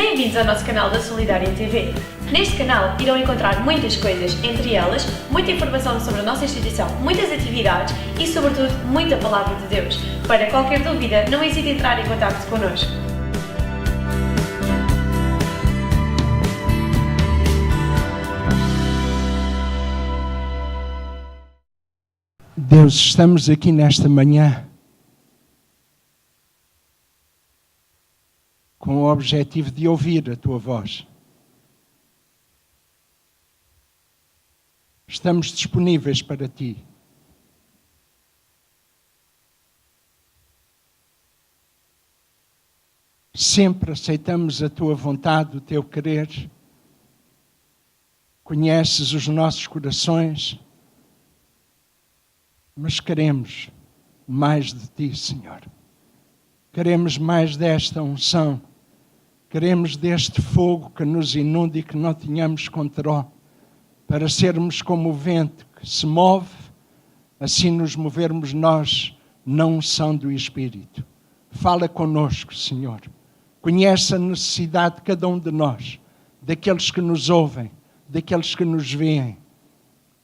Bem-vindos ao nosso canal da Solidária TV. Neste canal irão encontrar muitas coisas, entre elas, muita informação sobre a nossa instituição, muitas atividades e, sobretudo, muita Palavra de Deus. Para qualquer dúvida, não hesite em entrar em contacto connosco. Deus, estamos aqui nesta manhã com o objetivo de ouvir a Tua voz. Estamos disponíveis para Ti. Sempre aceitamos a Tua vontade, o Teu querer. Conheces os nossos corações, mas queremos mais de Ti, Senhor. Queremos mais desta unção. Queremos deste fogo que nos inunde e que não tenhamos controle, para sermos como o vento que se move, assim nos movermos nós na unção do Espírito. Fala conosco, Senhor. Conhece a necessidade de cada um de nós, daqueles que nos ouvem, daqueles que nos veem.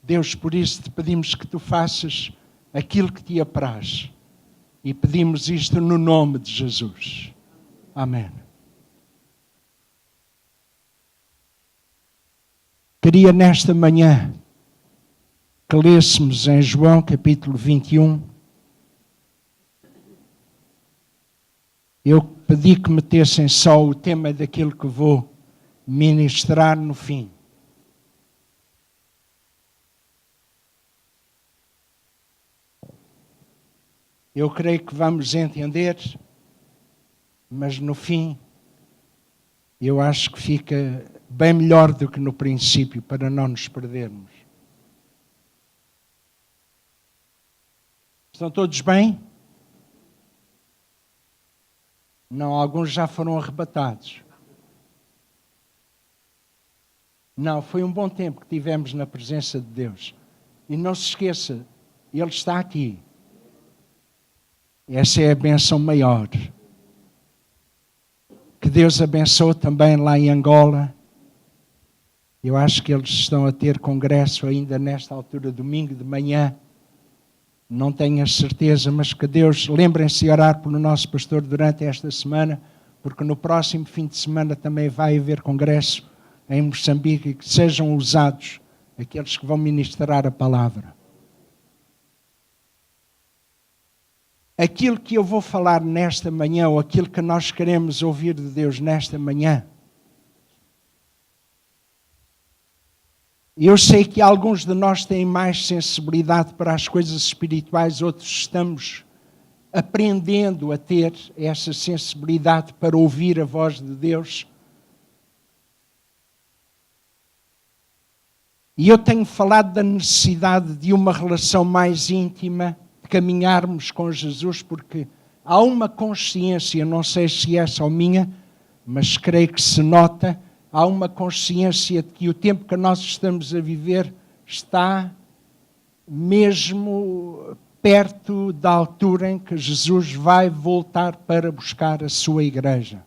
Deus, por isso te pedimos que Tu faças aquilo que Te apraz. E pedimos isto no nome de Jesus. Amém. Queria nesta manhã que lêssemos em João capítulo 21. Eu pedi que metessem só o tema daquilo que vou ministrar no fim. Eu creio que vamos entender, mas no fim eu acho que fica bem melhor do que no princípio, para não nos perdermos. Estão todos bem? Não, alguns já foram arrebatados. Não, foi um bom tempo que tivemos na presença de Deus. E não se esqueça, Ele está aqui. Essa é a bênção maior. Que Deus abençoe também lá em Angola. Eu acho que eles estão a ter congresso ainda nesta altura, domingo de manhã. Não tenho a certeza, mas que Deus, lembrem-se de orar pelo nosso pastor durante esta semana, porque no próximo fim de semana também vai haver congresso em Moçambique, e que sejam usados aqueles que vão ministrar a palavra. Aquilo que eu vou falar nesta manhã, ou aquilo que nós queremos ouvir de Deus nesta manhã, eu sei que alguns de nós têm mais sensibilidade para as coisas espirituais, outros estamos aprendendo a ter essa sensibilidade para ouvir a voz de Deus. E eu tenho falado da necessidade de uma relação mais íntima, de caminharmos com Jesus, porque há uma consciência, não sei se é só minha, mas creio que se nota, há uma consciência de que o tempo que nós estamos a viver está mesmo perto da altura em que Jesus vai voltar para buscar a sua igreja.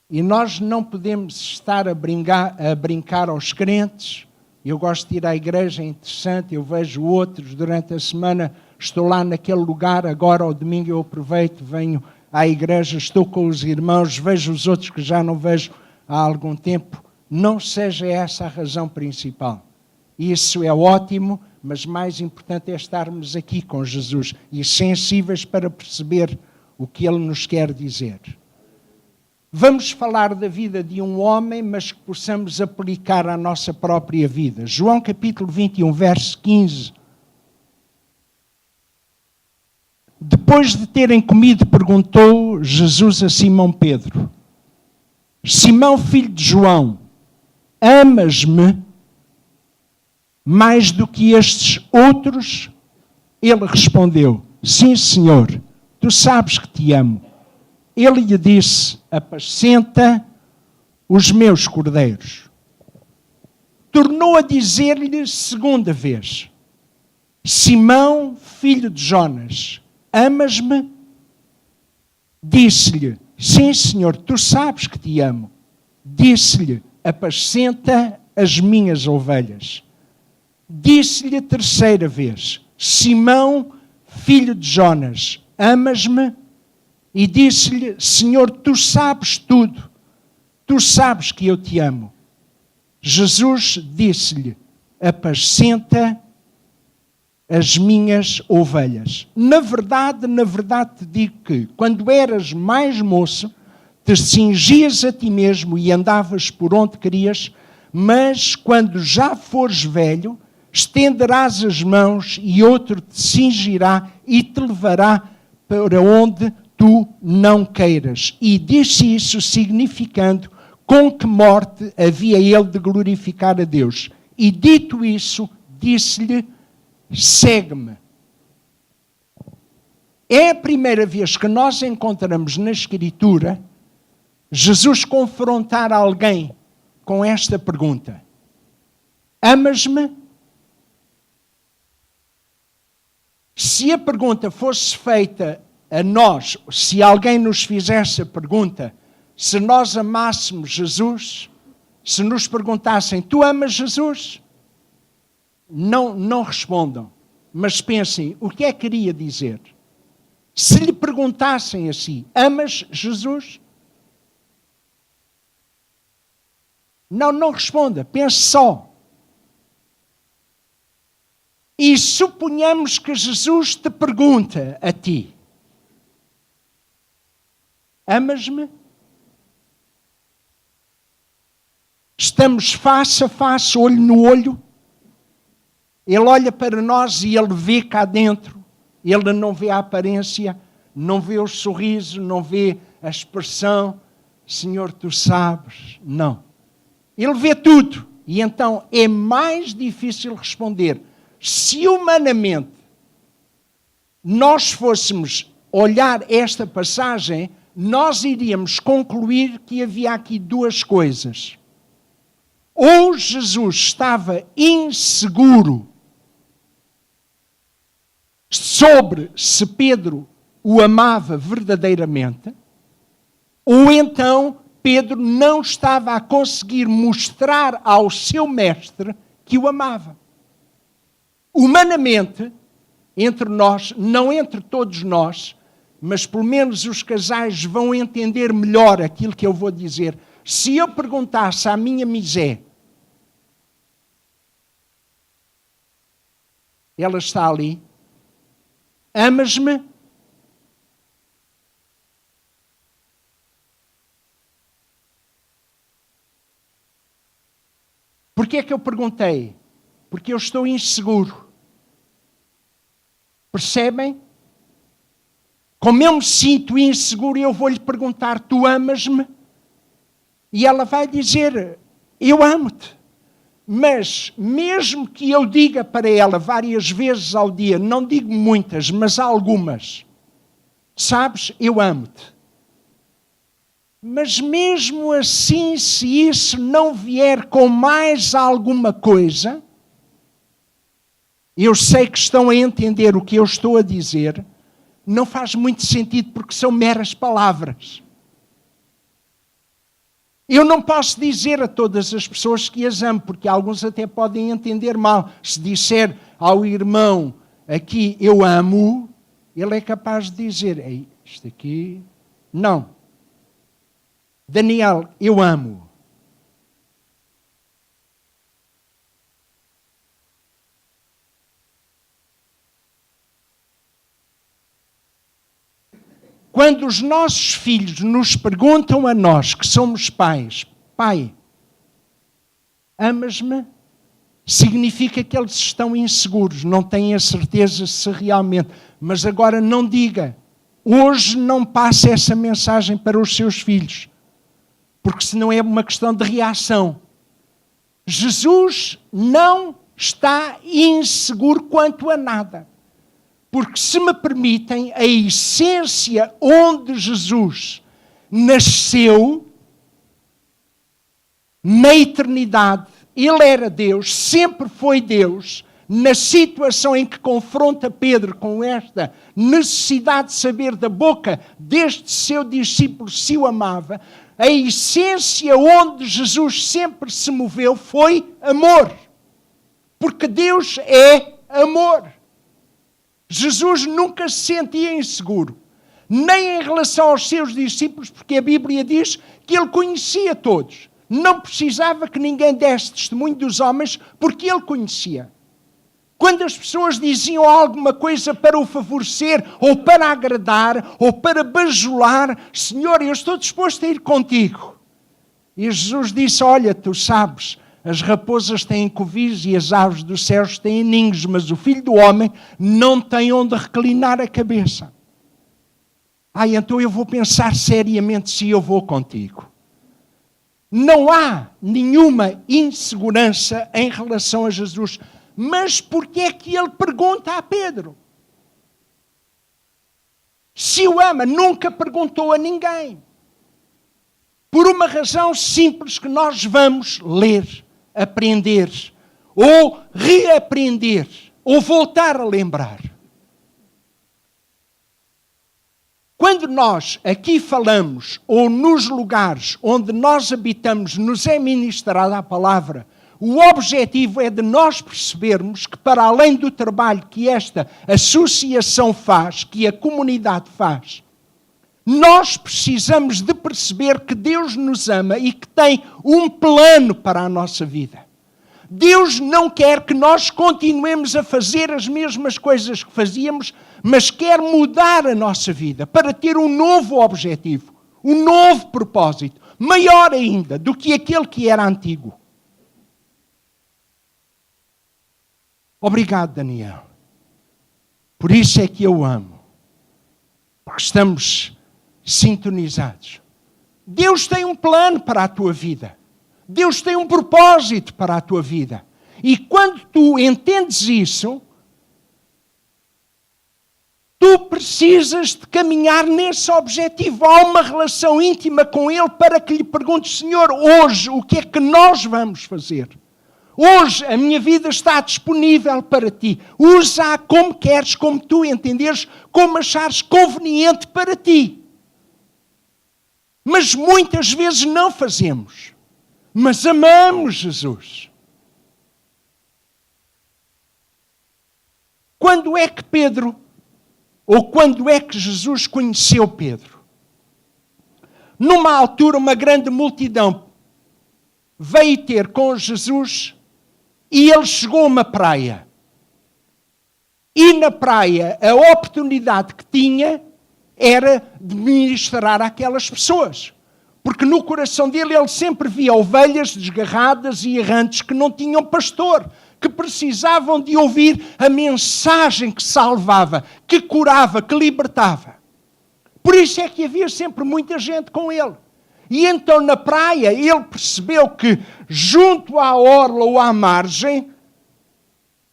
E nós não podemos estar a brincar aos crentes. Eu gosto de ir à igreja, é interessante, eu vejo outros durante a semana, estou lá naquele lugar, agora ao domingo eu aproveito, venho à igreja, estou com os irmãos, vejo os outros que já não vejo há algum tempo. Não seja essa a razão principal. Isso é ótimo, mas mais importante é estarmos aqui com Jesus e sensíveis para perceber o que Ele nos quer dizer. Vamos falar da vida de um homem, mas que possamos aplicar à nossa própria vida. João capítulo 21, verso 15. Depois de terem comido, perguntou Jesus a Simão Pedro: Simão, filho de João, amas-me mais do que estes outros? Ele respondeu: Sim, Senhor, tu sabes que te amo. Ele lhe disse: apacenta os meus cordeiros. Tornou a dizer-lhe segunda vez: Simão, filho de Jonas, amas-me? Disse-lhe, sim, Senhor, tu sabes que te amo. Disse-lhe, apascenta as minhas ovelhas. Disse-lhe a terceira vez, Simão, filho de Jonas, amas-me? E disse-lhe, Senhor, tu sabes tudo. Tu sabes que eu te amo. Jesus disse-lhe, apascenta as minhas ovelhas. Na verdade te digo que, quando eras mais moço, te cingias a ti mesmo e andavas por onde querias, mas quando já fores velho, estenderás as mãos e outro te cingirá e te levará para onde tu não queiras. E disse isso significando com que morte havia ele de glorificar a Deus. E dito isso, disse-lhe, segue-me. É a primeira vez que nós encontramos na Escritura Jesus confrontar alguém com esta pergunta. Amas-me? Se a pergunta fosse feita a nós, se alguém nos fizesse a pergunta, se nós amássemos Jesus, se nos perguntassem, tu amas Jesus? Não respondam, mas pensem, o que é que queria dizer? Se lhe perguntassem assim, amas Jesus? Não responda, pense só. E suponhamos que Jesus te pergunta a ti, amas-me? Estamos face a face, olho no olho. Ele olha para nós e ele vê cá dentro. Ele não vê a aparência, não vê o sorriso, não vê a expressão. Senhor, tu sabes. Não. Ele vê tudo. E então é mais difícil responder. Se humanamente nós fôssemos olhar esta passagem, nós iríamos concluir que havia aqui duas coisas. Ou Jesus estava inseguro sobre se Pedro o amava verdadeiramente, ou então Pedro não estava a conseguir mostrar ao seu mestre que o amava. Humanamente, entre nós, não entre todos nós, mas pelo menos os casais vão entender melhor aquilo que eu vou dizer. Se eu perguntasse à minha Misé, ela está ali, amas-me? Porquê é que eu perguntei? Porque eu estou inseguro. Percebem? Como eu me sinto inseguro, eu vou-lhe perguntar, tu amas-me? E ela vai dizer, eu amo-te. Mas, mesmo que eu diga para ela várias vezes ao dia, não digo muitas, mas algumas, sabes, eu amo-te. Mas mesmo assim, se isso não vier com mais alguma coisa, eu sei que estão a entender o que eu estou a dizer, não faz muito sentido porque são meras palavras. Eu não posso dizer a todas as pessoas que as amo, porque alguns até podem entender mal. Se disser ao irmão aqui, eu amo, ele é capaz de dizer, ei, isto aqui, não. Daniel, eu amo. Quando os nossos filhos nos perguntam a nós, que somos pais, pai, amas-me? Significa que eles estão inseguros, não têm a certeza se realmente. Mas agora não diga, hoje não passe essa mensagem para os seus filhos, porque senão é uma questão de reação. Jesus não está inseguro quanto a nada. Porque, se me permitem, a essência onde Jesus nasceu, na eternidade, ele era Deus, sempre foi Deus, na situação em que confronta Pedro com esta necessidade de saber da boca deste seu discípulo se o amava, a essência onde Jesus sempre se moveu foi amor. Porque Deus é amor. Jesus nunca se sentia inseguro, nem em relação aos seus discípulos, porque a Bíblia diz que ele conhecia todos. Não precisava que ninguém desse testemunho dos homens, porque ele conhecia. Quando as pessoas diziam alguma coisa para o favorecer, ou para agradar, ou para bajular, Senhor, eu estou disposto a ir contigo. E Jesus disse, olha, tu sabes, as raposas têm covis e as aves dos céus têm ninhos, mas o Filho do Homem não tem onde reclinar a cabeça. Então eu vou pensar seriamente se eu vou contigo. Não há nenhuma insegurança em relação a Jesus. Mas porquê é que ele pergunta a Pedro? Se o ama, nunca perguntou a ninguém. Por uma razão simples que nós vamos ler, aprender, ou reaprender, ou voltar a lembrar. Quando nós aqui falamos, ou nos lugares onde nós habitamos, nos é ministrada a palavra, o objetivo é de nós percebermos que, para além do trabalho que esta associação faz, que a comunidade faz, nós precisamos de perceber que Deus nos ama e que tem um plano para a nossa vida. Deus não quer que nós continuemos a fazer as mesmas coisas que fazíamos, mas quer mudar a nossa vida para ter um novo objetivo, um novo propósito, maior ainda do que aquele que era antigo. Obrigado, Daniel. Por isso é que eu amo. Estamos sintonizados. Deus tem um plano para a tua vida. Deus tem um propósito para a tua vida. E quando tu entendes isso, tu precisas de caminhar nesse objetivo. Há uma relação íntima com Ele para que lhe perguntes, Senhor, hoje o que é que nós vamos fazer? Hoje a minha vida está disponível para ti. Usa-a como queres, como tu entenderes, como achares conveniente para ti. Mas muitas vezes não fazemos. Mas amamos Jesus. Quando é que Pedro, ou quando é que Jesus conheceu Pedro? Numa altura, uma grande multidão veio ter com Jesus e ele chegou a uma praia. E na praia, a oportunidade que tinha era de ministrar àquelas pessoas. Porque no coração dele ele sempre via ovelhas desgarradas e errantes que não tinham pastor, que precisavam de ouvir a mensagem que salvava, que curava, que libertava. Por isso é que havia sempre muita gente com ele. E então na praia ele percebeu que junto à orla ou à margem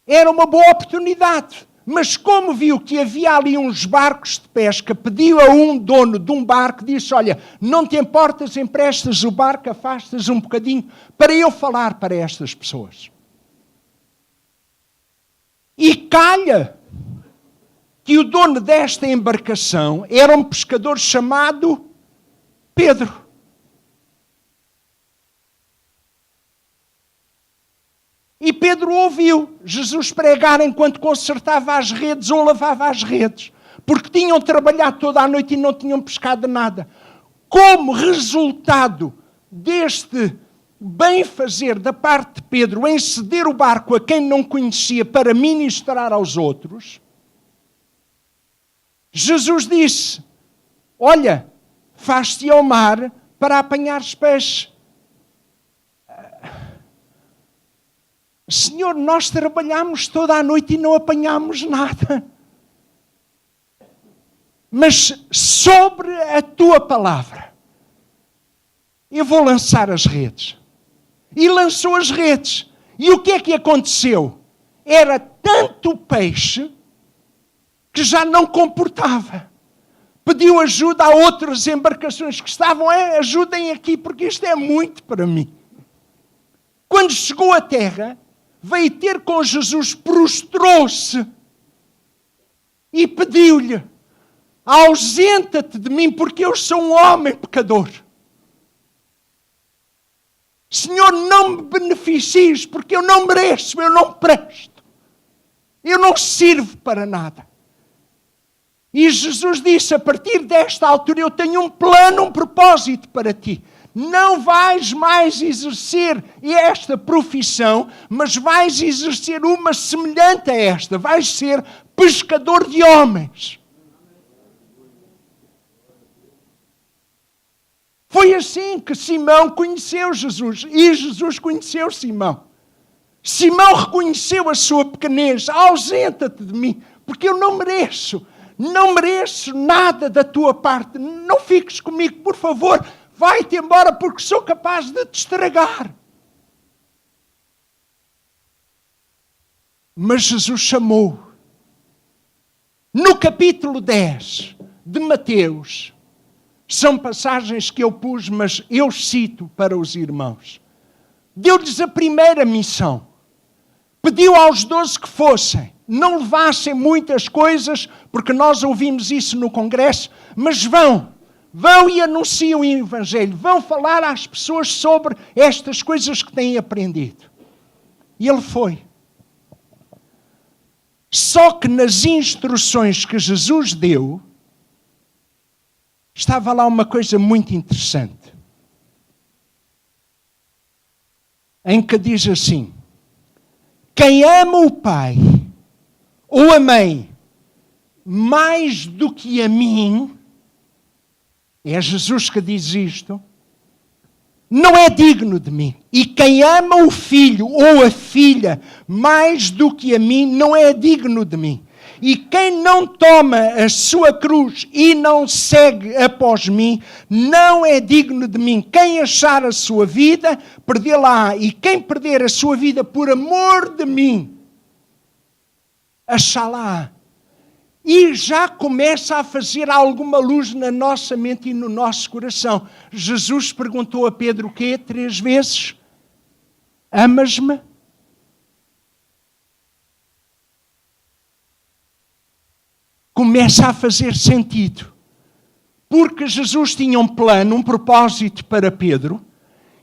era uma boa oportunidade. Mas como viu que havia ali uns barcos de pesca, pediu a um dono de um barco, disse, olha, não te importas, emprestas o barco, afastas um bocadinho para eu falar para estas pessoas. E calha que o dono desta embarcação era um pescador chamado Pedro. E Pedro ouviu Jesus pregar enquanto consertava as redes ou lavava as redes. Porque tinham trabalhado toda a noite e não tinham pescado nada. Como resultado deste bem-fazer da parte de Pedro em ceder o barco a quem não conhecia para ministrar aos outros, Jesus disse, olha, faz-te ao mar para apanhares peixe. Senhor, nós trabalhamos toda a noite e não apanhamos nada. Mas sobre a tua palavra, eu vou lançar as redes. E lançou as redes. E o que é que aconteceu? Era tanto peixe que já não comportava. Pediu ajuda a outras embarcações que estavam, ajudem aqui porque isto é muito para mim. Quando chegou à terra, veio ter com Jesus, prostrou-se e pediu-lhe: ausenta-te de mim, porque eu sou um homem pecador. Senhor, não me beneficies, porque eu não mereço, eu não presto. Eu não sirvo para nada. E Jesus disse: a partir desta altura eu tenho um plano, um propósito para ti. Não vais mais exercer esta profissão, mas vais exercer uma semelhante a esta. Vais ser pescador de homens. Foi assim que Simão conheceu Jesus. E Jesus conheceu Simão. Simão reconheceu a sua pequenez. Ausenta-te de mim, porque eu não mereço. Não mereço nada da tua parte. Não fiques comigo, por favor. Vai-te embora, porque sou capaz de te estragar. Mas Jesus chamou. No capítulo 10 de Mateus, são passagens que eu pus, mas eu cito para os irmãos. Deu-lhes a primeira missão. Pediu aos 12 que fossem. Não levassem muitas coisas, porque nós ouvimos isso no congresso, mas vão e anunciam o Evangelho. Vão falar às pessoas sobre estas coisas que têm aprendido. E ele foi. Só que nas instruções que Jesus deu, estava lá uma coisa muito interessante. Em que diz assim: quem ama o pai ou a mãe mais do que a mim, é Jesus que diz isto, não é digno de mim. E quem ama o filho ou a filha mais do que a mim, não é digno de mim. E quem não toma a sua cruz e não segue após mim, não é digno de mim. Quem achar a sua vida, perdê-la-á. E quem perder a sua vida por amor de mim, achá-la-á. E já começa a fazer alguma luz na nossa mente e no nosso coração. Jesus perguntou a Pedro o quê? 3 vezes. Amas-me? Começa a fazer sentido. Porque Jesus tinha um plano, um propósito para Pedro.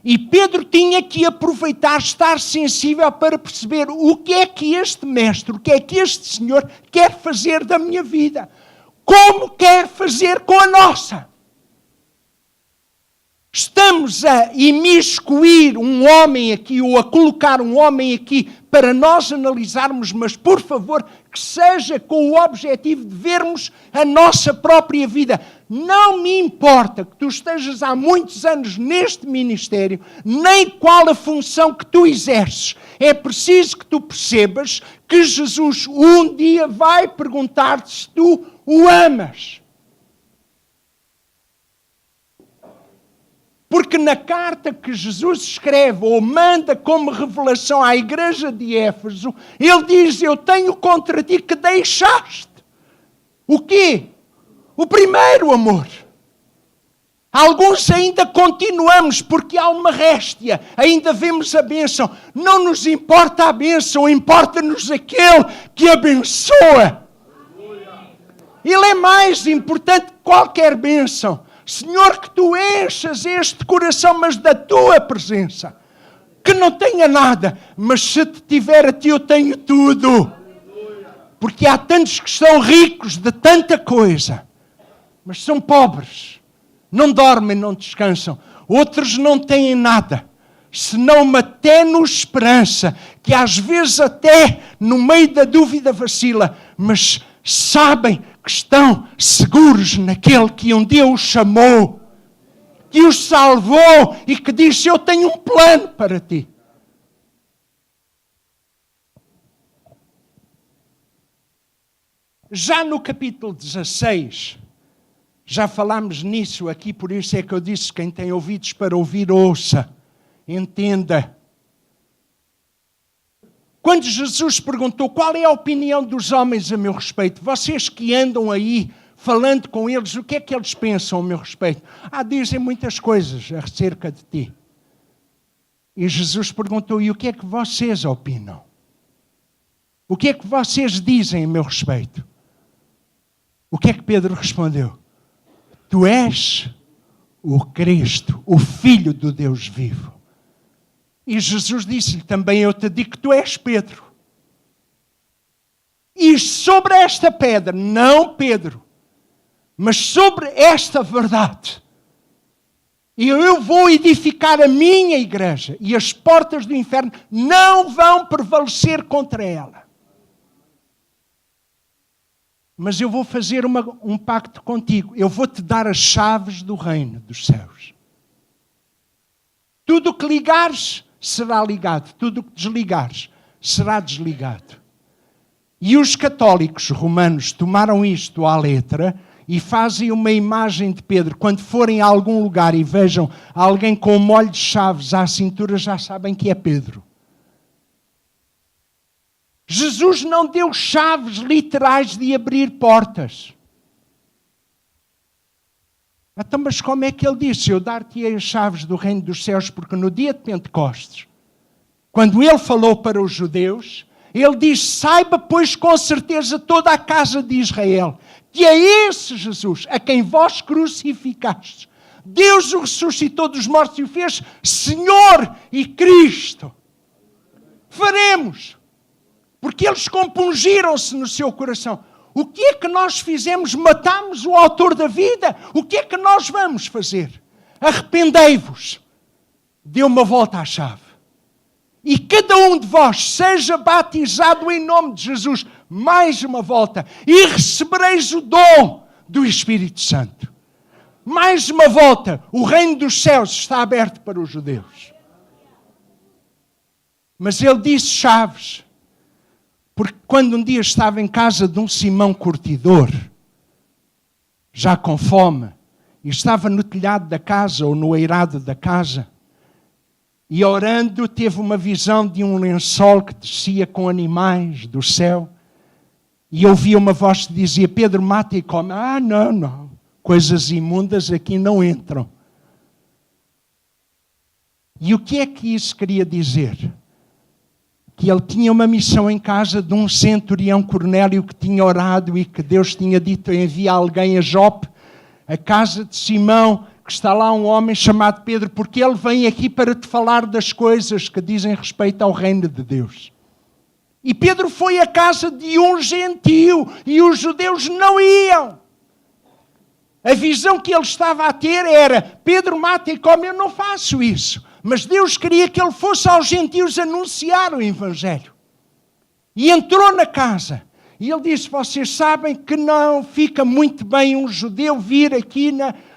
E Pedro tinha que aproveitar, estar sensível para perceber o que é que este mestre, o que é que este Senhor quer fazer da minha vida. Como quer fazer com a nossa. Estamos a imiscuir um homem aqui, ou a colocar um homem aqui, para nós analisarmos, mas por favor, que seja com o objetivo de vermos a nossa própria vida. Não me importa que tu estejas há muitos anos neste ministério, nem qual a função que tu exerces. É preciso que tu percebas que Jesus um dia vai perguntar-te se tu o amas. Porque na carta que Jesus escreve ou manda como revelação à igreja de Éfeso, ele diz: eu tenho contra ti que deixaste. O quê? O primeiro amor. Alguns ainda continuamos porque há uma réstia. Ainda vemos a bênção. Não nos importa a bênção, importa-nos aquele que abençoa. Ele é mais importante que qualquer bênção. Senhor, que tu enchas este coração, mas da tua presença. Que não tenha nada, mas se te tiver a ti eu tenho tudo. Porque há tantos que estão ricos de tanta coisa, mas são pobres. Não dormem, não descansam. Outros não têm nada, senão uma tênue esperança, que às vezes até no meio da dúvida vacila, mas sabem que estão seguros naquele que um dia os chamou, que os salvou e que disse: eu tenho um plano para ti. Já no capítulo 16, já falámos nisso aqui, por isso é que eu disse: quem tem ouvidos para ouvir, ouça, entenda. Quando Jesus perguntou qual é a opinião dos homens a meu respeito, vocês que andam aí falando com eles, o que é que eles pensam a meu respeito? Dizem muitas coisas acerca de ti. E Jesus perguntou: e o que é que vocês opinam? O que é que vocês dizem a meu respeito? O que é que Pedro respondeu? Tu és o Cristo, o Filho do Deus vivo. E Jesus disse-lhe, também eu te digo que tu és Pedro. E sobre esta pedra, não Pedro, mas sobre esta verdade, eu vou edificar a minha igreja e as portas do inferno não vão prevalecer contra ela. Mas eu vou fazer um pacto contigo. Eu vou-te dar as chaves do reino dos céus. Tudo o que ligares será ligado. Tudo o que desligares será desligado. E os católicos romanos tomaram isto à letra e fazem uma imagem de Pedro. Quando forem a algum lugar e vejam alguém com um molho de chaves à cintura, já sabem que é Pedro. Jesus não deu chaves literais de abrir portas. Então, mas como é que ele disse? Eu dar-te-ei as chaves do reino dos céus, porque no dia de Pentecostes, quando ele falou para os judeus, ele diz, saiba, pois, com certeza toda a casa de Israel, que é esse Jesus, a quem vós crucificastes. Deus o ressuscitou dos mortos e o fez Senhor e Cristo. Faremos. Porque eles compungiram-se no seu coração. O que é que nós fizemos? Matámos o autor da vida? O que é que nós vamos fazer? Arrependei-vos. Dê uma volta à chave. E cada um de vós seja batizado em nome de Jesus. Mais uma volta. E recebereis o dom do Espírito Santo. Mais uma volta. O reino dos céus está aberto para os judeus. Mas ele disse chaves. Porque quando um dia estava em casa de um Simão curtidor, já com fome, e estava no telhado da casa ou no eirado da casa, e orando teve uma visão de um lençol que descia com animais do céu, e ouvia uma voz que dizia, Pedro, mata e come. Ah, não, coisas imundas aqui não entram. E o que é que isso queria dizer? Que ele tinha uma missão em casa de um centurião Cornélio que tinha orado e que Deus tinha dito, envia alguém a Jope, a casa de Simão, que está lá um homem chamado Pedro, porque ele vem aqui para te falar das coisas que dizem respeito ao reino de Deus. E Pedro foi à casa de um gentio e os judeus não iam. A visão que ele estava a ter era, Pedro mata e come, eu não faço isso. Mas Deus queria que ele fosse aos gentios anunciar o Evangelho. E entrou na casa. E ele disse, vocês sabem que não fica muito bem um judeu vir aqui,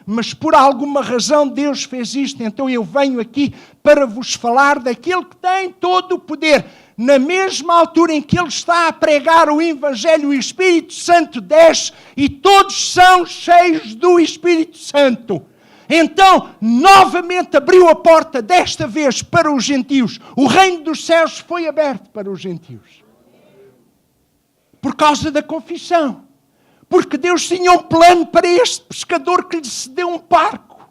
mas por alguma razão Deus fez isto. Então eu venho aqui para vos falar daquele que tem todo o poder. Na mesma altura em que ele está a pregar o Evangelho, o Espírito Santo desce e todos são cheios do Espírito Santo. Então, novamente abriu a porta, desta vez para os gentios. O reino dos céus foi aberto para os gentios. Por causa da confissão. Porque Deus tinha um plano para este pescador que lhe cedeu um barco.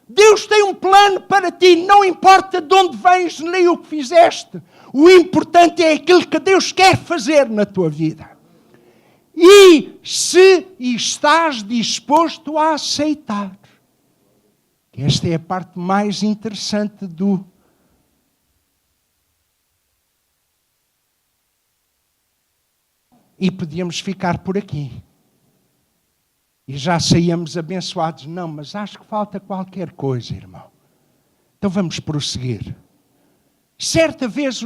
Deus tem um plano para ti, não importa de onde vens nem o que fizeste. O importante é aquilo que Deus quer fazer na tua vida. E se estás disposto a aceitar. Esta é a parte mais interessante do... E podíamos ficar por aqui. E já saíamos abençoados. Não, mas acho que falta qualquer coisa, irmão. Então vamos prosseguir. Certa vez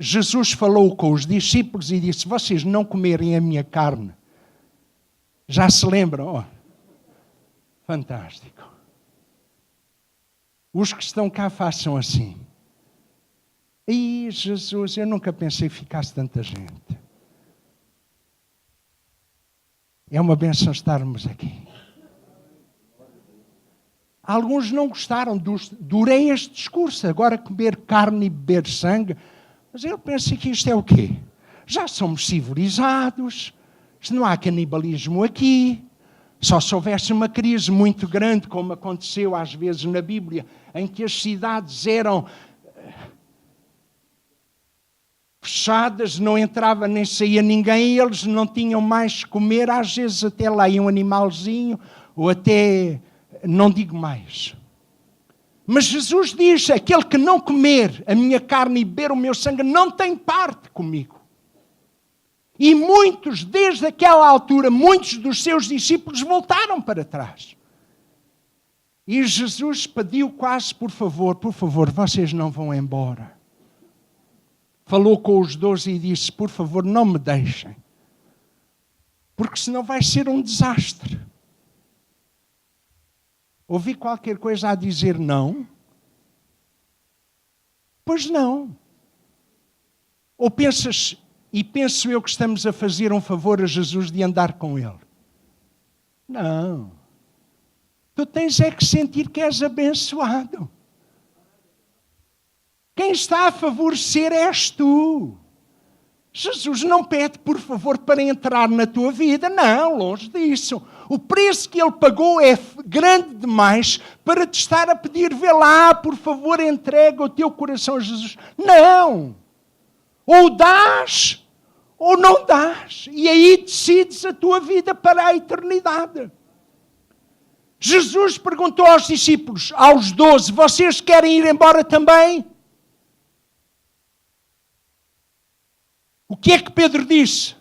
Jesus falou com os discípulos e disse, vocês não comerem a minha carne. Já se lembram? Oh, fantástico. Os que estão cá façam assim. E Jesus, eu nunca pensei que ficasse tanta gente. É uma benção estarmos aqui. Alguns não gostaram, durei este discurso, agora comer carne e beber sangue. Mas eu penso que isto é o quê? Já somos civilizados, não há canibalismo aqui. Só se houvesse uma crise muito grande, como aconteceu às vezes na Bíblia, em que as cidades eram fechadas, não entrava nem saía ninguém, eles não tinham mais comer, às vezes até lá ia um animalzinho, ou até, não digo mais. Mas Jesus diz, aquele que não comer a minha carne e beber o meu sangue, não tem parte comigo. E muitos, desde aquela altura, muitos dos seus discípulos voltaram para trás. E Jesus pediu quase, por favor, vocês não vão embora. Falou com os 12 e disse, por favor, não me deixem. Porque senão vai ser um desastre. Ouvi qualquer coisa a dizer não? Pois não. Ou pensas, e penso eu que estamos a fazer um favor a Jesus de andar com Ele? Não. Tu tens é que sentir que és abençoado. Quem está a favorecer és tu. Jesus não pede, por favor, para entrar na tua vida. Não, longe disso. O preço que Ele pagou é grande demais para te estar a pedir, vê lá, por favor, entrega o teu coração a Jesus. Não. Ou dás, ou não dás. E aí decides a tua vida para a eternidade. Jesus perguntou aos discípulos, aos 12, vocês querem ir embora também? O que é que Pedro disse?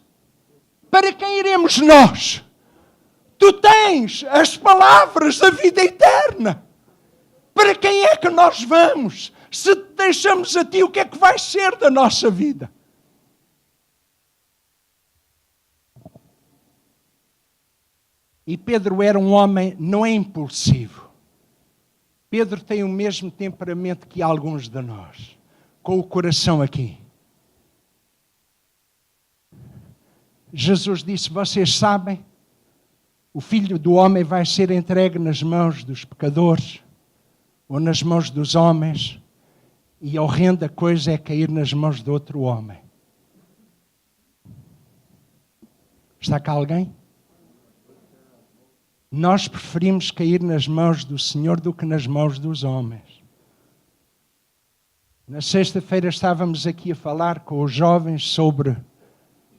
Para quem iremos nós? Tu tens as palavras da vida eterna. Para quem é que nós vamos? Se te deixamos a ti, o que é que vai ser da nossa vida? E Pedro era um homem, não é impulsivo. Pedro tem o mesmo temperamento que alguns de nós, com o coração aqui. Jesus disse, vocês sabem, o Filho do Homem vai ser entregue nas mãos dos pecadores ou nas mãos dos homens, e a horrenda coisa é cair nas mãos de outro homem. Está cá alguém? Nós preferimos cair nas mãos do Senhor do que nas mãos dos homens. Na sexta-feira estávamos aqui a falar com os jovens sobre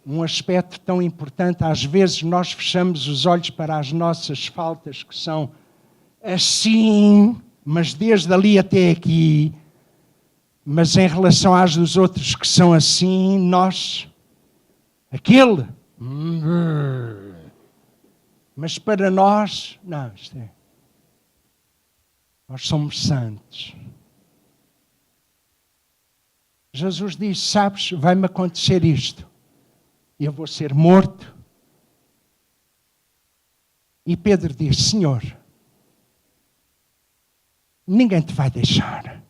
um aspecto tão importante. Às vezes nós fechamos os olhos para as nossas faltas que são assim, mas desde ali até aqui. Mas em relação às dos outros que são assim, nós, aquele... Mas para nós, não, isto é... Nós somos santos. Jesus disse, sabes, vai-me acontecer isto. Eu vou ser morto. E Pedro disse, Senhor, ninguém te vai deixar.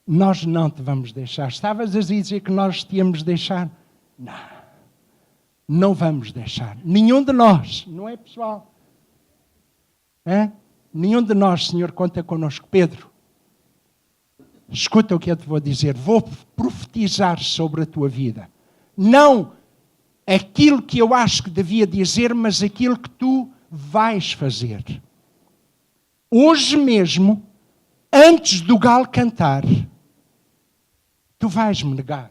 Nós não te vamos deixar. Estavas a dizer que nós te íamos deixar? Não. Não vamos deixar. Nenhum de nós. Não é, pessoal? É? Nenhum de nós, Senhor, conta connosco. Pedro, escuta o que eu te vou dizer. Vou profetizar sobre a tua vida. Não aquilo que eu acho que devia dizer, mas aquilo que tu vais fazer. Hoje mesmo, antes do galo cantar, tu vais-me negar.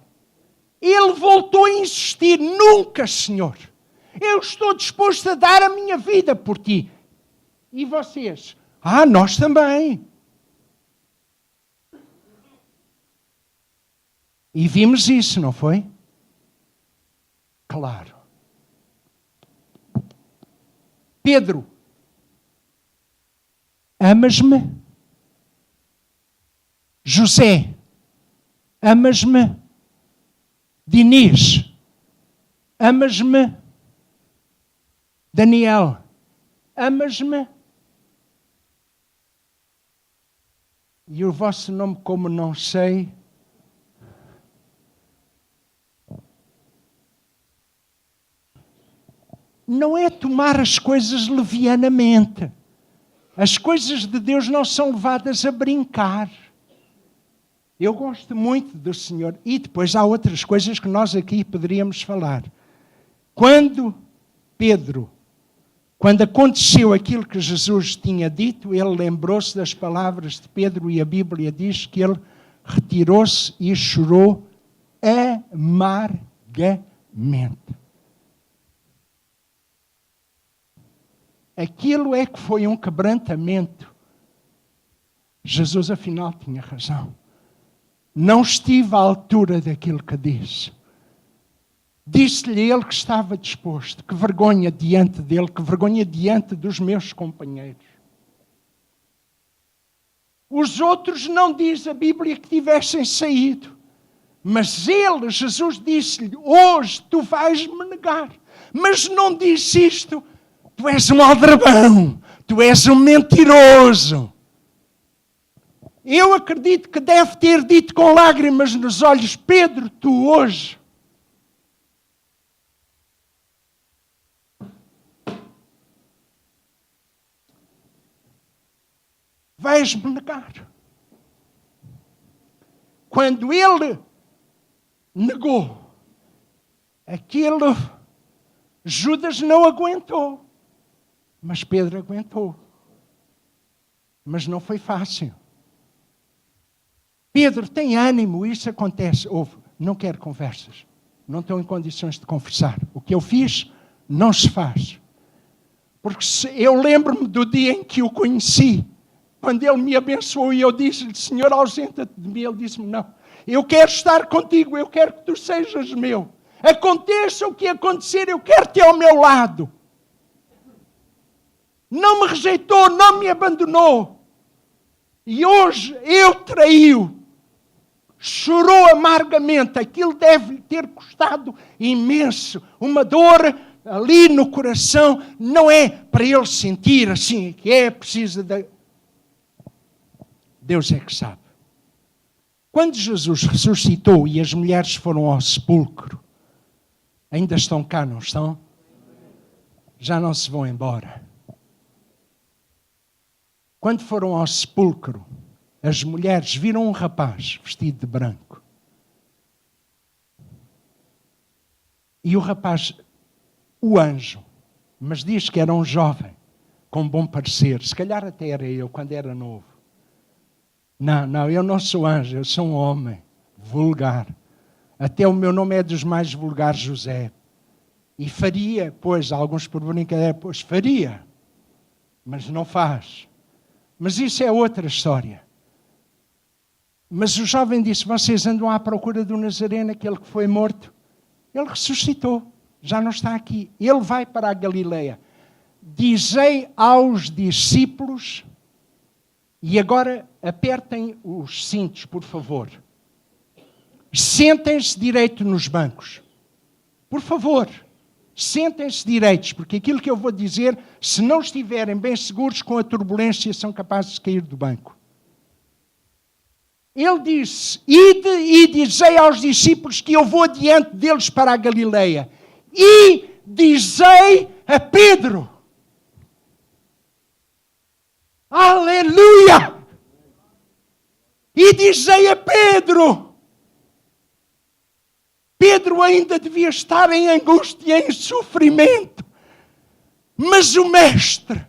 Ele voltou a insistir, nunca, Senhor. Eu estou disposto a dar a minha vida por ti. E vocês? Nós também. E vimos isso, não foi? Claro. Pedro, amas-me? José, amas-me? Diniz, amas-me? Daniel, amas-me? E o vosso nome, como não sei, não é tomar as coisas levianamente. As coisas de Deus não são levadas a brincar. Eu gosto muito do Senhor. E depois há outras coisas que nós aqui poderíamos falar. Quando aconteceu aquilo que Jesus tinha dito, ele lembrou-se das palavras de Pedro e a Bíblia diz que ele retirou-se e chorou amargamente. Aquilo é que foi um quebrantamento. Jesus, afinal, tinha razão. Não estive à altura daquilo que disse. Disse-lhe ele que estava disposto. Que vergonha diante dele, que vergonha diante dos meus companheiros. Os outros não diz a Bíblia que tivessem saído. Mas ele, Jesus, disse-lhe, hoje tu vais-me negar. Mas não disse isto, tu és um aldrabão, tu és um mentiroso. Eu acredito que deve ter dito com lágrimas nos olhos, Pedro, tu hoje vais-me negar. Quando ele negou, aquilo Judas não aguentou, mas Pedro aguentou. Mas não foi fácil. Pedro, tem ânimo, isso acontece. Não quero conversas. Não estou em condições de conversar. O que eu fiz não se faz. Porque eu lembro-me do dia em que o conheci, quando ele me abençoou e eu disse-lhe, Senhor, ausenta-te de mim. Ele disse-me, não, eu quero estar contigo, eu quero que tu sejas meu. Aconteça o que acontecer, eu quero-te ao meu lado. Não me rejeitou, não me abandonou. E hoje eu traí-o. Chorou amargamente. Aquilo deve ter custado imenso. Uma dor ali no coração. Não é para ele sentir assim, que é preciso de... Deus é que sabe. Quando Jesus ressuscitou e as mulheres foram ao sepulcro, ainda estão cá, não estão? Já não se vão embora. Quando foram ao sepulcro, as mulheres viram um rapaz vestido de branco. E o rapaz, o anjo, mas diz que era um jovem, com bom parecer. Se calhar até era eu, quando era novo. Não, eu não sou anjo, eu sou um homem vulgar. Até o meu nome é dos mais vulgares, José. E faria, pois, alguns por brincadeira, pois faria. Mas não faz. Mas isso é outra história. Mas o jovem disse, vocês andam à procura do Nazareno, aquele que foi morto. Ele ressuscitou, já não está aqui. Ele vai para a Galileia. Dizei aos discípulos, e agora apertem os cintos, por favor. Sentem-se direito nos bancos. Por favor, sentem-se direitos, porque aquilo que eu vou dizer, se não estiverem bem seguros com a turbulência, são capazes de cair do banco. Ele disse, ide e dizei aos discípulos que eu vou diante deles para a Galileia. E dizei a Pedro. Aleluia! E dizei a Pedro. Pedro ainda devia estar em angústia, em sofrimento. Mas o Mestre,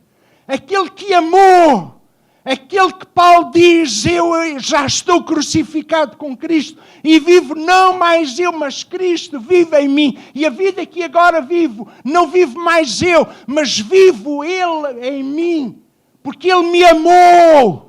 aquele que amou, aquele que Paulo diz, eu já estou crucificado com Cristo e vivo não mais eu, mas Cristo vive em mim. E a vida que agora vivo, não vivo mais eu, mas vivo Ele em mim, porque Ele me amou.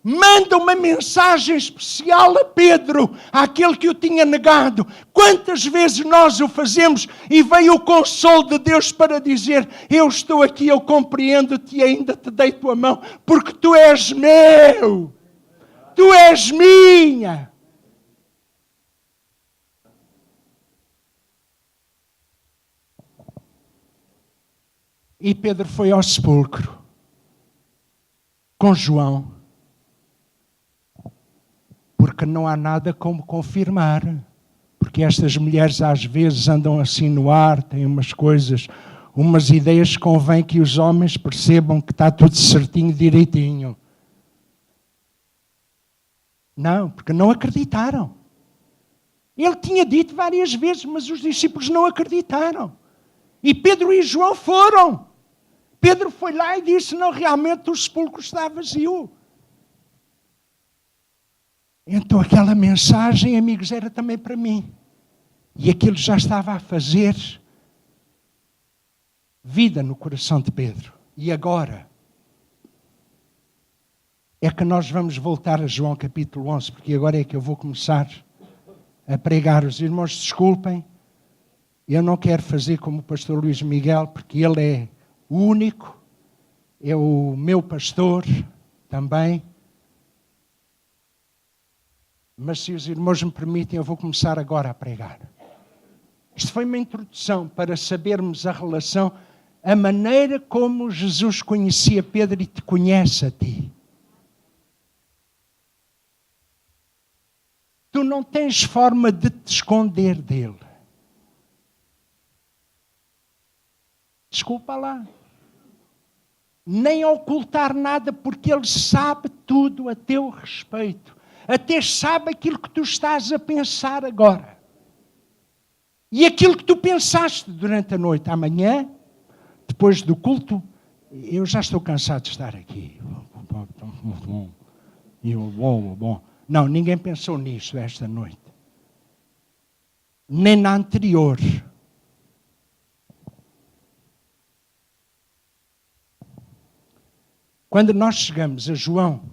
Manda uma mensagem especial a Pedro, àquele que o tinha negado. Quantas vezes nós o fazemos e veio o consolo de Deus para dizer, eu estou aqui, eu compreendo-te e ainda te dei tua mão, porque tu és meu, tu és minha. E Pedro foi ao sepulcro com João. Porque não há nada como confirmar. Porque estas mulheres às vezes andam assim no ar, têm umas coisas, umas ideias que convém que os homens percebam que está tudo certinho, direitinho. Não, porque não acreditaram. Ele tinha dito várias vezes, mas os discípulos não acreditaram. E Pedro e João foram. Pedro foi lá e disse, não, realmente o sepulcro está vazio. Então aquela mensagem, amigos, era também para mim. E aquilo já estava a fazer vida no coração de Pedro. E agora é que nós vamos voltar a João capítulo 11, porque agora é que eu vou começar a pregar. Os irmãos, desculpem, eu não quero fazer como o pastor Luís Miguel, porque ele é o único, é o meu pastor também. Mas se os irmãos me permitem, eu vou começar agora a pregar. Isto foi uma introdução para sabermos a relação, a maneira como Jesus conhecia Pedro e te conhece a ti. Tu não tens forma de te esconder dele. Desculpa lá. Nem ocultar nada, porque ele sabe tudo a teu respeito. Até sabe aquilo que tu estás a pensar agora. E aquilo que tu pensaste durante a noite. Amanhã, depois do culto, eu já estou cansado de estar aqui. Não, ninguém pensou nisso esta noite. Nem na anterior. Quando nós chegamos a João,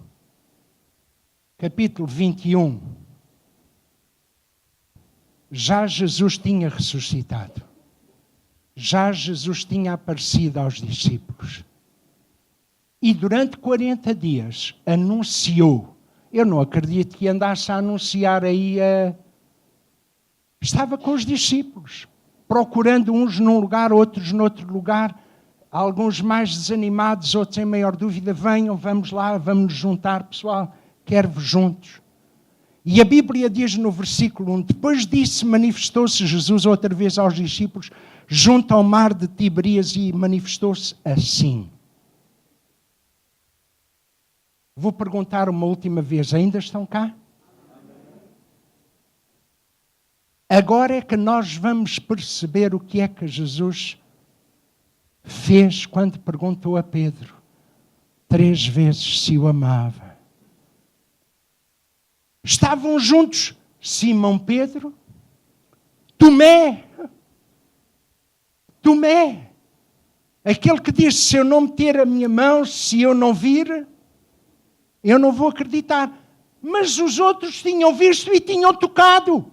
capítulo 21, já Jesus tinha ressuscitado. Já Jesus tinha aparecido aos discípulos. E durante 40 dias anunciou. Eu não acredito que andasse a anunciar aí Estava com os discípulos, procurando uns num lugar, outros noutro lugar. Alguns mais desanimados, outros em maior dúvida. Venham, vamos lá, vamos nos juntar, pessoal. Quero-vos juntos. E a Bíblia diz no versículo 1, depois disso manifestou-se Jesus outra vez aos discípulos, junto ao mar de Tiberíades, e manifestou-se assim. Vou perguntar uma última vez, ainda estão cá? Agora é que nós vamos perceber o que é que Jesus fez quando perguntou a Pedro 3 vezes se o amava. Estavam juntos Simão Pedro, Tomé, aquele que disse, se eu não meter a minha mão, se eu não vir, eu não vou acreditar. Mas os outros tinham visto e tinham tocado.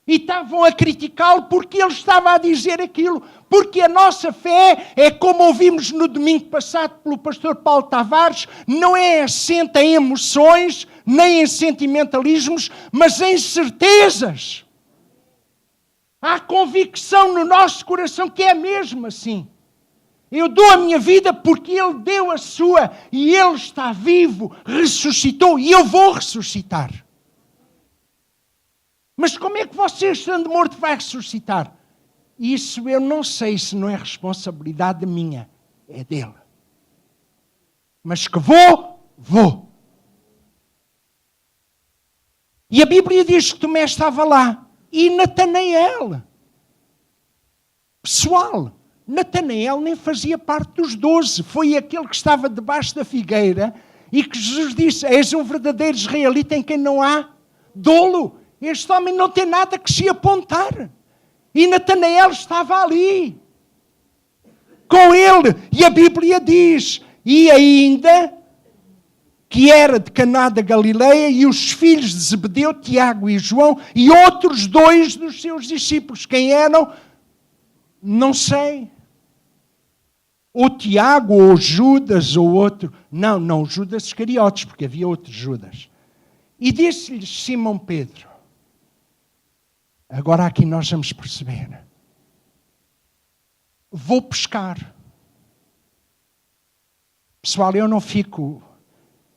E estavam a criticá-lo porque ele estava a dizer aquilo. Porque a nossa fé é, como ouvimos no domingo passado pelo pastor Paulo Tavares, não é assenta em emoções, nem em sentimentalismos, mas em certezas. Há convicção no nosso coração que é mesmo assim. Eu dou a minha vida porque Ele deu a sua e Ele está vivo, ressuscitou e eu vou ressuscitar. Mas como é que você, estando morto, vai ressuscitar? Isso eu não sei se não é responsabilidade minha, é dele. Mas que vou. E a Bíblia diz que Tomé estava lá. E Natanael. Pessoal, Natanael nem fazia parte dos 12. Foi aquele que estava debaixo da figueira e que Jesus disse, és um verdadeiro israelita em quem não há dolo. Este homem não tem nada que se apontar. E Natanael estava ali. Com ele. E a Bíblia diz, e ainda que era de Caná da Galileia, e os filhos de Zebedeu, Tiago e João, e outros 2 dos seus discípulos. Quem eram? Não sei. Ou Tiago, ou Judas, ou outro. Não, Judas Iscariotes, porque havia outros Judas. E disse-lhes Simão Pedro, agora aqui nós vamos perceber, vou pescar. Pessoal, eu não fico...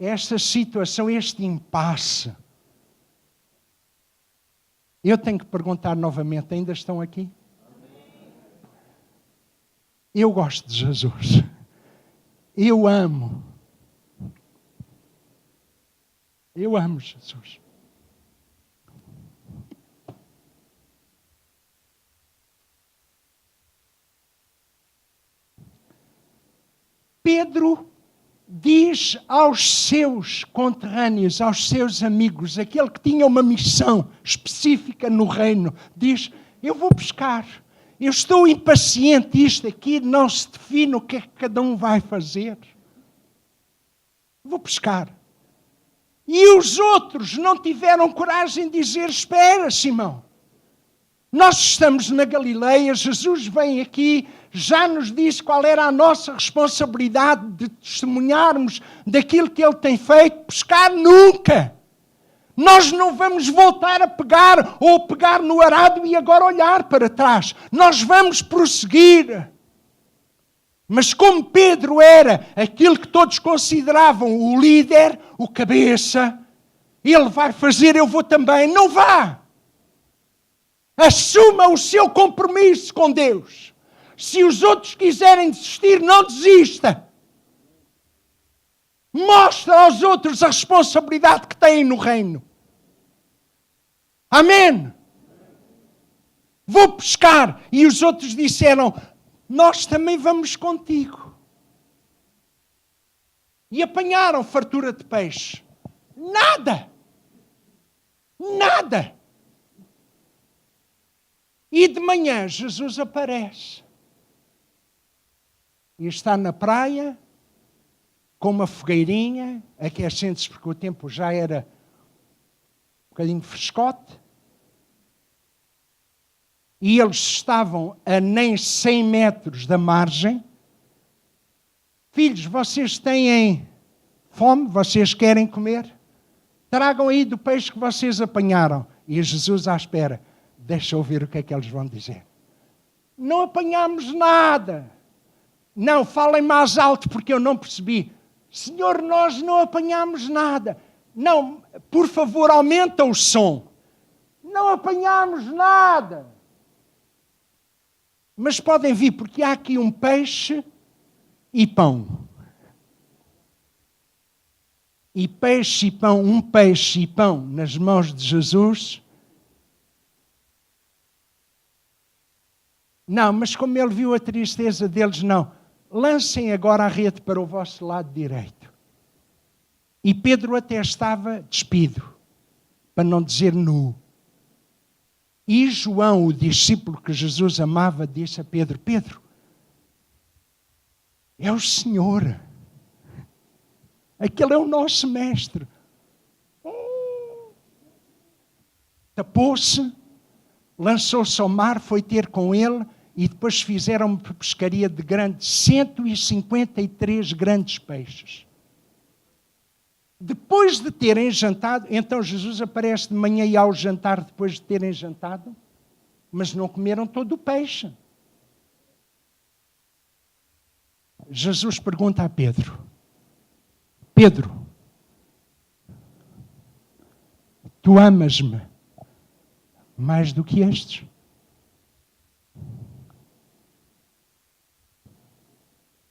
Esta situação, este impasse. Eu tenho que perguntar novamente, ainda estão aqui? Eu gosto de Jesus. Eu amo Jesus. Pedro diz aos seus conterrâneos, aos seus amigos, aquele que tinha uma missão específica no reino, diz, eu vou pescar. Eu estou impaciente, isto aqui não se define o que é que cada um vai fazer. Vou pescar. E os outros não tiveram coragem de dizer, espera, Simão. Nós estamos na Galileia, Jesus vem aqui, já nos disse qual era a nossa responsabilidade de testemunharmos daquilo que Ele tem feito. Pescar nunca. Nós não vamos voltar a pegar ou pegar no arado e agora olhar para trás. Nós vamos prosseguir. Mas como Pedro era aquilo que todos consideravam o líder, o cabeça, ele vai fazer, eu vou também. Não vá! Assuma o seu compromisso com Deus. Se os outros quiserem desistir, não desista. Mostra aos outros a responsabilidade que têm no reino. Amém. Vou pescar. E os outros disseram, nós também vamos contigo. E apanharam fartura de peixe. Nada. Nada. E de manhã Jesus aparece. E está na praia, com uma fogueirinha, aquecendo-se porque o tempo já era um bocadinho frescote. E eles estavam a nem 100 metros da margem. Filhos, vocês têm fome? Vocês querem comer? Tragam aí do peixe que vocês apanharam. E Jesus à espera. Deixa eu ver o que é que eles vão dizer. Não apanhamos nada. Não, falem mais alto porque eu não percebi. Senhor, nós não apanhamos nada. Não, por favor, aumenta o som. Não apanhamos nada. Mas podem vir, porque há aqui um peixe e pão. E peixe e pão, um peixe e pão nas mãos de Jesus. Não, mas como ele viu a tristeza deles, não. Lancem agora a rede para o vosso lado direito. E Pedro até estava despido, para não dizer nu. E João, o discípulo que Jesus amava, disse a Pedro, Pedro, é o Senhor. Aquele é o nosso mestre. Tapou-se, lançou-se ao mar, foi ter com ele e depois fizeram uma pescaria de grandes, 153 grandes peixes. Depois de terem jantado, então Jesus aparece de manhã e ao jantar depois de terem jantado, mas não comeram todo o peixe. Jesus pergunta a Pedro, Pedro, tu amas-me mais do que estes?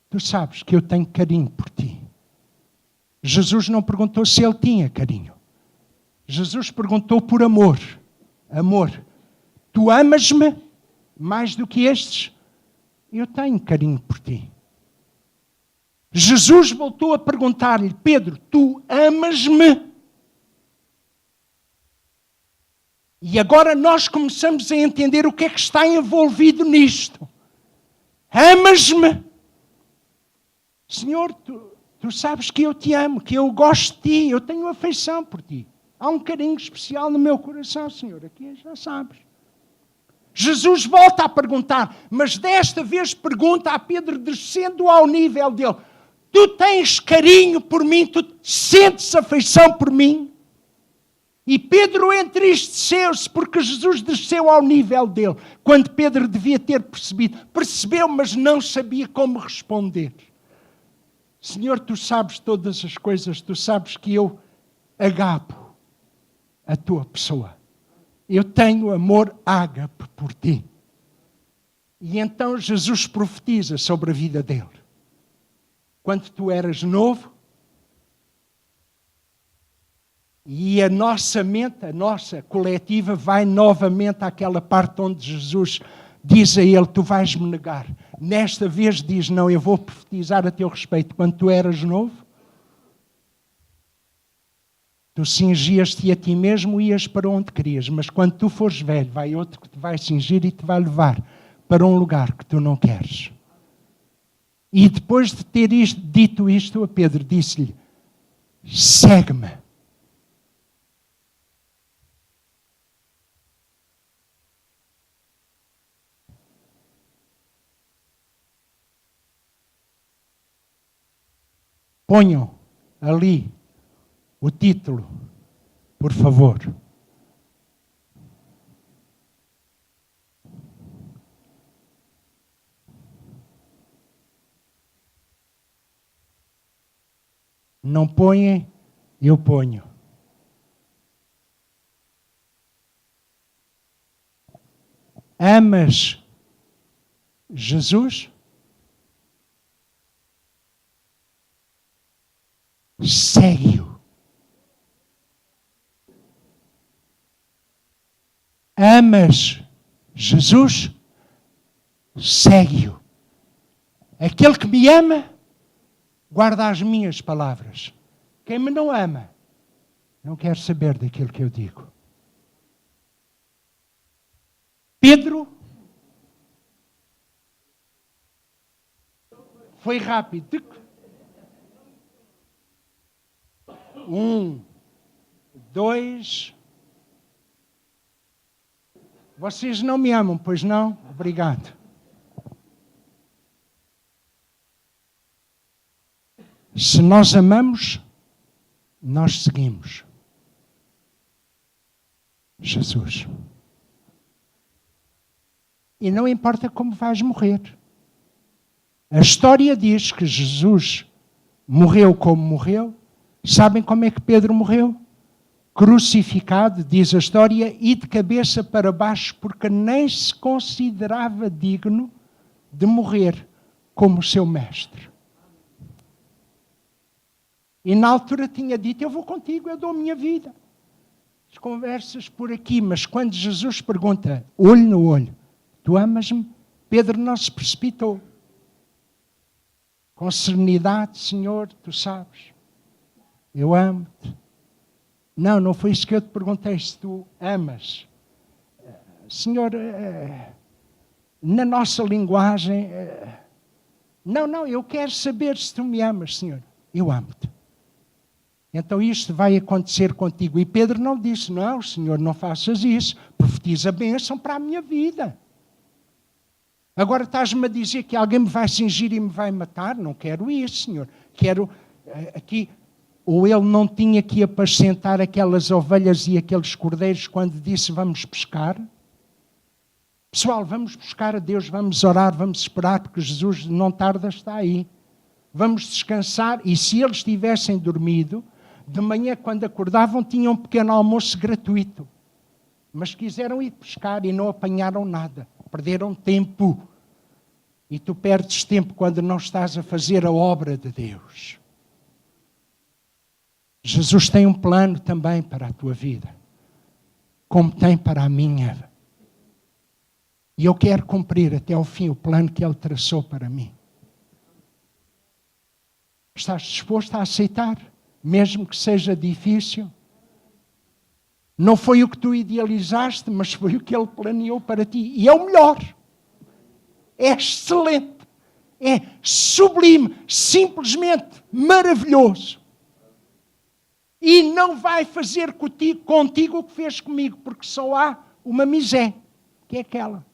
Tu sabes que eu tenho carinho por ti. Jesus não perguntou se ele tinha carinho. Jesus perguntou por amor. Amor, tu amas-me mais do que estes? Eu tenho carinho por ti. Jesus voltou a perguntar-lhe, Pedro, tu amas-me? E agora nós começamos a entender o que é que está envolvido nisto. Amas-me? Senhor, tu sabes que eu te amo, que eu gosto de ti, eu tenho afeição por ti. Há um carinho especial no meu coração, Senhor, aqui já sabes. Jesus volta a perguntar, mas desta vez pergunta a Pedro, descendo ao nível dele. Tu tens carinho por mim, tu sentes afeição por mim? E Pedro entristeceu-se porque Jesus desceu ao nível dele. Quando Pedro devia ter percebido. Percebeu, mas não sabia como responder. Senhor, tu sabes todas as coisas, tu sabes que eu agapo a tua pessoa. Eu tenho amor ágape por ti. E então Jesus profetiza sobre a vida dele. Quando tu eras novo, e a nossa mente, a nossa coletiva, vai novamente àquela parte onde Jesus diz a ele, tu vais-me negar. Nesta vez diz, não, eu vou profetizar a teu respeito. Quando tu eras novo, Tu cingias-te a ti mesmo e ias para onde querias, mas quando tu fores velho, vai outro que te vai cingir e te vai levar para um lugar que tu não queres. E depois de ter dito isto a Pedro, disse-lhe: segue-me. Ponham ali o título, por favor. Não ponhem, eu ponho. Amas Jesus? Segue-o. Amas Jesus? Segue-o. Aquele que me ama, guarda as minhas palavras. Quem me não ama, não quer saber daquilo que eu digo. Pedro foi rápido. 1, 2. Vocês não me amam, pois não? Obrigado. Se nós amamos, nós seguimos Jesus. E não importa como vais morrer. A história diz que Jesus morreu como morreu. Sabem como é que Pedro morreu? Crucificado, diz a história, e de cabeça para baixo, porque nem se considerava digno de morrer como seu mestre. E na altura tinha dito: eu vou contigo, eu dou a minha vida. As conversas por aqui, mas quando Jesus pergunta, olho no olho, tu amas-me? Pedro não se precipitou. Com serenidade: Senhor, tu sabes, eu amo-te. Não, não foi isso que eu te perguntei, se tu amas. Senhor, na nossa linguagem, não, eu quero saber se tu me amas, Senhor. Eu amo-te. Então isto vai acontecer contigo. E Pedro não disse: não, Senhor, não faças isso. Profetiza a bênção para a minha vida. Agora estás-me a dizer que alguém me vai cingir e me vai matar? Não quero isso, Senhor. Quero aqui... Ou ele não tinha que apacentar aquelas ovelhas e aqueles cordeiros quando disse: vamos pescar? Pessoal, vamos buscar a Deus, vamos orar, vamos esperar, porque Jesus não tarda, está aí. Vamos descansar. E se eles tivessem dormido, de manhã, quando acordavam, tinham um pequeno almoço gratuito. Mas quiseram ir pescar e não apanharam nada. Perderam tempo. E tu perdes tempo quando não estás a fazer a obra de Deus. Jesus tem um plano também para a tua vida, como tem para a minha. E eu quero cumprir até ao fim o plano que Ele traçou para mim. Estás disposto a aceitar, mesmo que seja difícil? Não foi o que tu idealizaste, mas foi o que Ele planeou para ti. E é o melhor. É excelente. É sublime. Simplesmente maravilhoso. E não vai fazer contigo o que fez comigo, porque só há uma misé, que é aquela.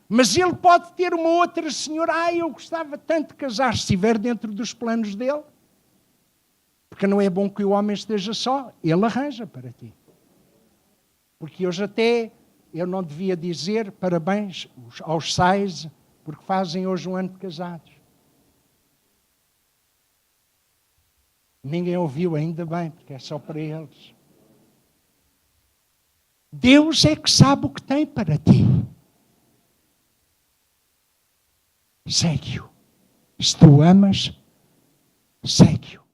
Mas Ele pode ter uma outra senhora. Eu gostava tanto de casar, se estiver dentro dos planos dEle. Porque não é bom que o homem esteja só. Ele arranja para ti. Porque hoje até, eu não devia dizer parabéns aos sais, porque fazem hoje um ano de casados. Ninguém ouviu, ainda bem, porque é só para eles. Deus é que sabe o que tem para ti. Segue-o. Se tu amas, segue-o.